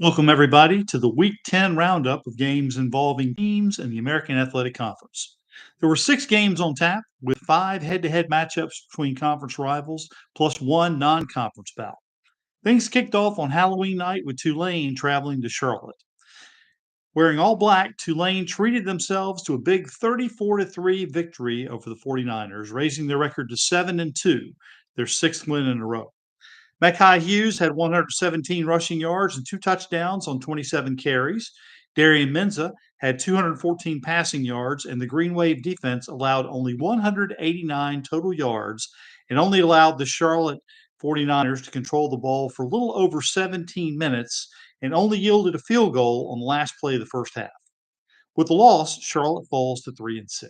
Welcome, everybody, to the Week 10 roundup of games involving teams in the American Athletic Conference. There were 6 games on tap, with 5 head-to-head matchups between conference rivals, plus 1 non-conference bout. Things kicked off on Halloween night with Tulane traveling to Charlotte. Wearing all black, Tulane treated themselves to a big 34-3 victory over the 49ers, raising their record to 7-2, their 6th win in a row. Mekhi Hughes had 117 rushing yards and 2 touchdowns on 27 carries. Darian Menza had 214 passing yards, and the Green Wave defense allowed only 189 total yards and only allowed the Charlotte 49ers to control the ball for a little over 17 minutes and only yielded a field goal on the last play of the first half. With the loss, Charlotte falls to 3-6.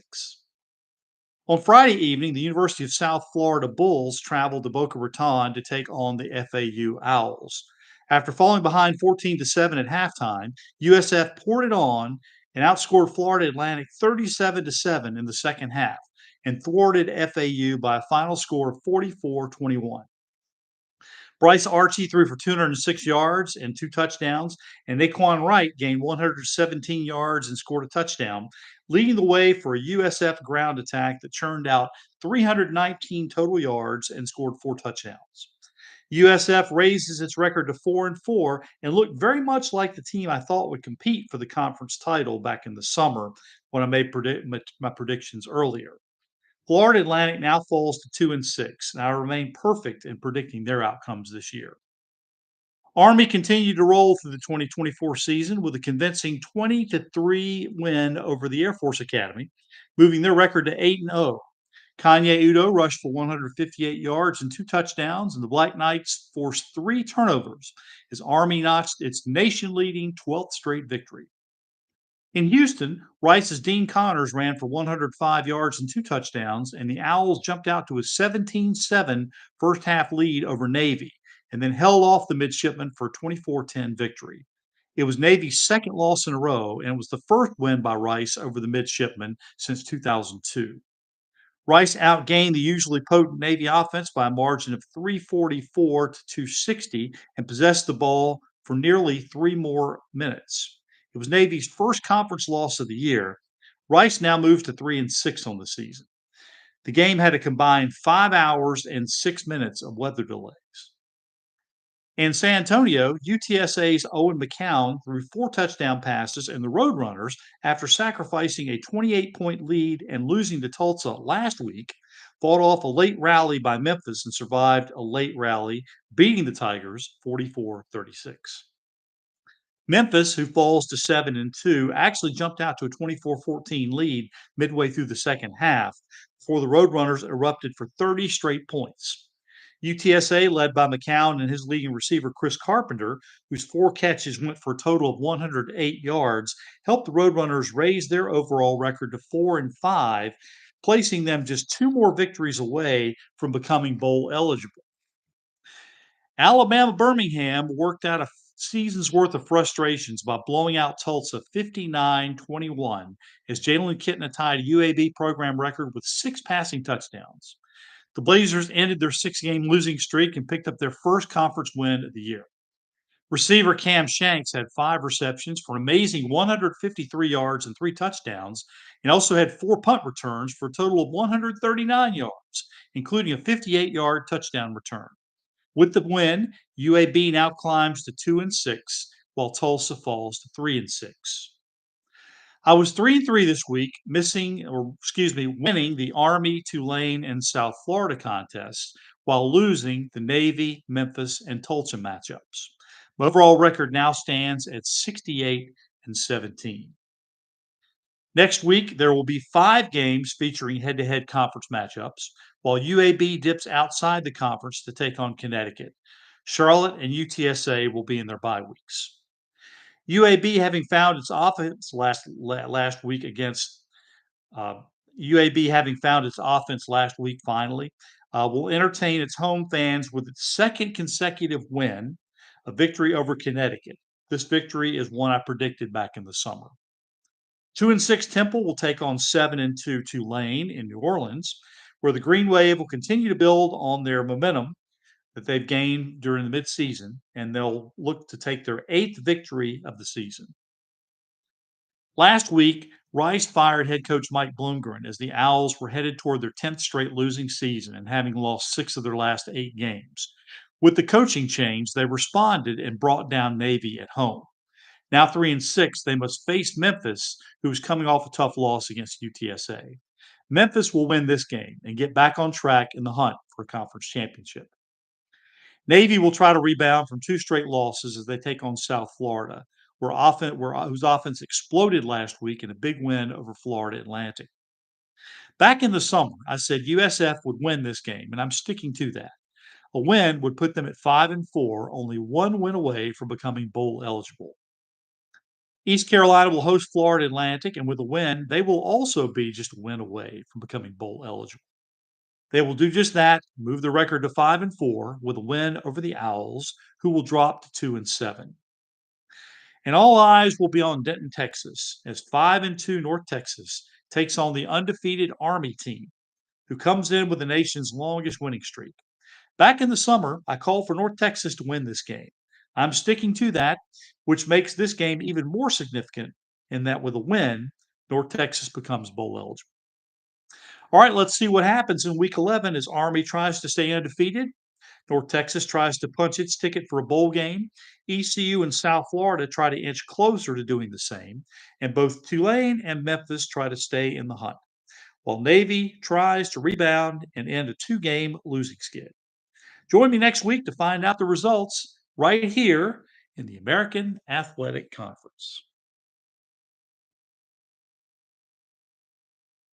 On Friday evening, the University of South Florida Bulls traveled to Boca Raton to take on the FAU Owls. After falling behind 14-7 at halftime, USF poured it on and outscored Florida Atlantic 37-7 in the second half and thwarted FAU by a final score of 44-21. Bryce Archie threw for 206 yards and 2 touchdowns, and Naquan Wright gained 117 yards and scored a touchdown, leading the way for a USF ground attack that churned out 319 total yards and scored 4 touchdowns. USF raises its record to 4-4 and looked very much like the team I thought would compete for the conference title back in the summer when I made my predictions earlier. Florida Atlantic now falls to 2-6, and I remain perfect in predicting their outcomes this year. Army continued to roll through the 2024 season with a convincing 20-3 win over the Air Force Academy, moving their record to 8-0. Kanye Udo rushed for 158 yards and 2 touchdowns, and the Black Knights forced 3 turnovers as Army notched its nation-leading 12th straight victory. In Houston, Rice's Dean Connors ran for 105 yards and 2 touchdowns, and the Owls jumped out to a 17-7 first half lead over Navy and then held off the midshipmen for a 24-10 victory. It was Navy's second loss in a row, and it was the first win by Rice over the midshipmen since 2002. Rice outgained the usually potent Navy offense by a margin of 344 to 260 and possessed the ball for nearly 3 more minutes. It was Navy's first conference loss of the year. Rice now moves to 3-6 on the season. The game had a combined 5 hours and 6 minutes of weather delays. In San Antonio, UTSA's Owen McCown threw 4 touchdown passes, and the Roadrunners, after sacrificing a 28-point lead and losing to Tulsa last week, fought off a late rally by Memphis and survived a late rally, beating the Tigers 44-36. Memphis, who falls to 7-2, actually jumped out to a 24-14 lead midway through the second half before the Roadrunners erupted for 30 straight points. UTSA, led by McCown and his leading receiver Chris Carpenter, whose 4 catches went for a total of 108 yards, helped the Roadrunners raise their overall record to 4-5, placing them just 2 more victories away from becoming bowl eligible. Alabama Birmingham worked out a season's worth of frustrations by blowing out Tulsa 59-21 as Jalen Kitna tied a UAB program record with 6 passing touchdowns. The Blazers ended their 6-game losing streak and picked up their first conference win of the year. Receiver Cam Shanks had 5 receptions for an amazing 153 yards and 3 touchdowns, and also had 4 punt returns for a total of 139 yards, including a 58-yard touchdown return. With the win, UAB now climbs to 2-6, while Tulsa falls to 3-6. I was 3-3 this week, winning the Army, Tulane, and South Florida contests while losing the Navy, Memphis, and Tulsa matchups. My overall record now stands at 68-17. Next week, there will be 5 games featuring head-to-head conference matchups, while UAB dips outside the conference to take on Connecticut. Charlotte and UTSA will be in their bye weeks. UAB having found its offense last week against UAB having found its offense last week finally will entertain its home fans with its second consecutive win, a victory over Connecticut. This victory is one I predicted back in the summer. 2-6 Temple will take on 7-2 Tulane in New Orleans, where the Green Wave will continue to build on their momentum that they've gained during the midseason, and they'll look to take their eighth victory of the season. Last week, Rice fired head coach Mike Bloomgren as the Owls were headed toward their 10th straight losing season and having lost 6 of their last 8 games. With the coaching change, they responded and brought down Navy at home. Now 3-6, they must face Memphis, who's coming off a tough loss against UTSA. Memphis will win this game and get back on track in the hunt for a conference championship. Navy will try to rebound from 2 straight losses as they take on South Florida, whose offense exploded last week in a big win over Florida Atlantic. Back in the summer, I said USF would win this game, and I'm sticking to that. A win would put them at 5-4, only one win away from becoming bowl eligible. East Carolina will host Florida Atlantic, and with a win, they will also be just a win away from becoming bowl eligible. They will do just that, move the record to 5-4 with a win over the Owls, who will drop to 2-7. And all eyes will be on Denton, Texas, as 5-2 North Texas takes on the undefeated Army team, who comes in with the nation's longest winning streak. Back in the summer, I called for North Texas to win this game. I'm sticking to that, which makes this game even more significant in that with a win, North Texas becomes bowl eligible. All right, let's see what happens in week 11 as Army tries to stay undefeated. North Texas tries to punch its ticket for a bowl game. ECU and South Florida try to inch closer to doing the same. And both Tulane and Memphis try to stay in the hunt, while Navy tries to rebound and end a 2-game losing skid. Join me next week to find out the results right here in the American Athletic Conference.